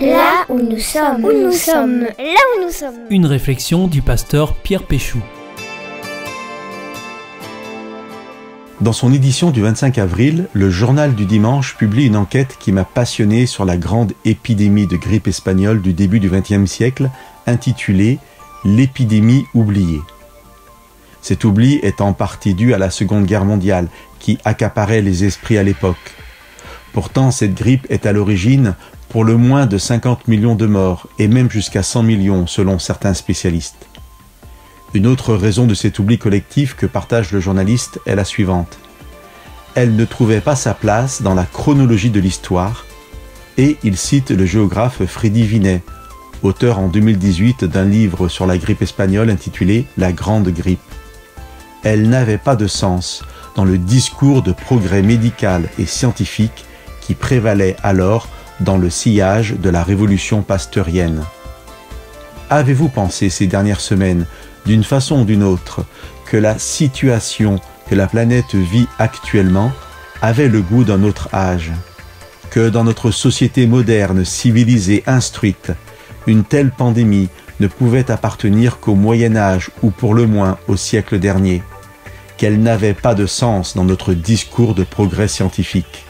Là où nous sommes. Où nous sommes. Là où nous sommes. Une réflexion du pasteur Pierre Péchou. Dans son édition du 25 avril, le Journal du Dimanche publie une enquête qui m'a passionné sur la grande épidémie de grippe espagnole du début du XXe siècle, intitulée « L'épidémie oubliée ». Cet oubli est en partie dû à la Seconde Guerre mondiale, qui accaparait les esprits à l'époque. Pourtant, cette grippe est à l'origine pour le moins de 50 millions de morts, et même jusqu'à 100 millions selon certains spécialistes. Une autre raison de cet oubli collectif que partage le journaliste est la suivante. Elle ne trouvait pas sa place dans la chronologie de l'histoire, et il cite le géographe Freddy Vinet, auteur en 2018 d'un livre sur la grippe espagnole intitulé « La Grande Grippe ». Elle n'avait pas de sens dans le discours de progrès médical et scientifique qui prévalait alors dans le sillage de la révolution pasteurienne. Avez-vous pensé ces dernières semaines, d'une façon ou d'une autre, que la situation que la planète vit actuellement avait le goût d'un autre âge? Que dans notre société moderne, civilisée, instruite, une telle pandémie ne pouvait appartenir qu'au Moyen-Âge ou pour le moins au siècle dernier? Qu'elle n'avait pas de sens dans notre discours de progrès scientifique?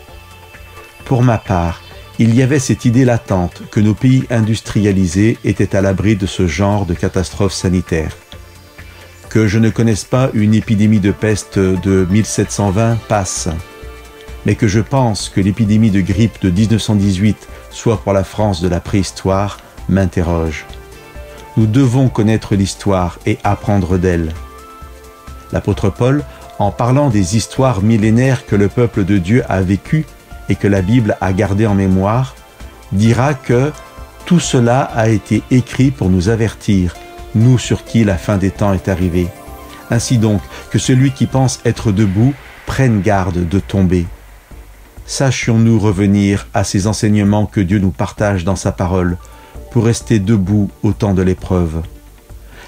Pour ma part, il y avait cette idée latente que nos pays industrialisés étaient à l'abri de ce genre de catastrophe sanitaire. Que je ne connaisse pas une épidémie de peste de 1720 passe, mais que je pense que l'épidémie de grippe de 1918 soit pour la France de la préhistoire m'interroge. Nous devons connaître l'histoire et apprendre d'elle. L'apôtre Paul, en parlant des histoires millénaires que le peuple de Dieu a vécues et que la Bible a gardées en mémoire, dira que tout cela a été écrit pour nous avertir, nous sur qui la fin des temps est arrivée. Ainsi donc, que celui qui pense être debout prenne garde de tomber. Sachions-nous revenir à ces enseignements que Dieu nous partage dans sa parole pour rester debout au temps de l'épreuve.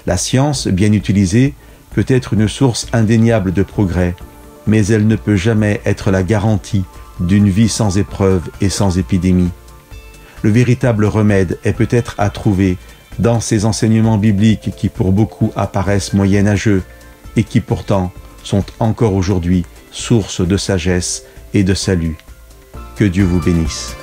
La science, bien utilisée, peut être une source indéniable de progrès, mais elle ne peut jamais être la garantie d'une vie sans épreuve et sans épidémie. Le véritable remède est peut-être à trouver dans ces enseignements bibliques qui pour beaucoup apparaissent moyenâgeux et qui pourtant sont encore aujourd'hui source de sagesse et de salut. Que Dieu vous bénisse.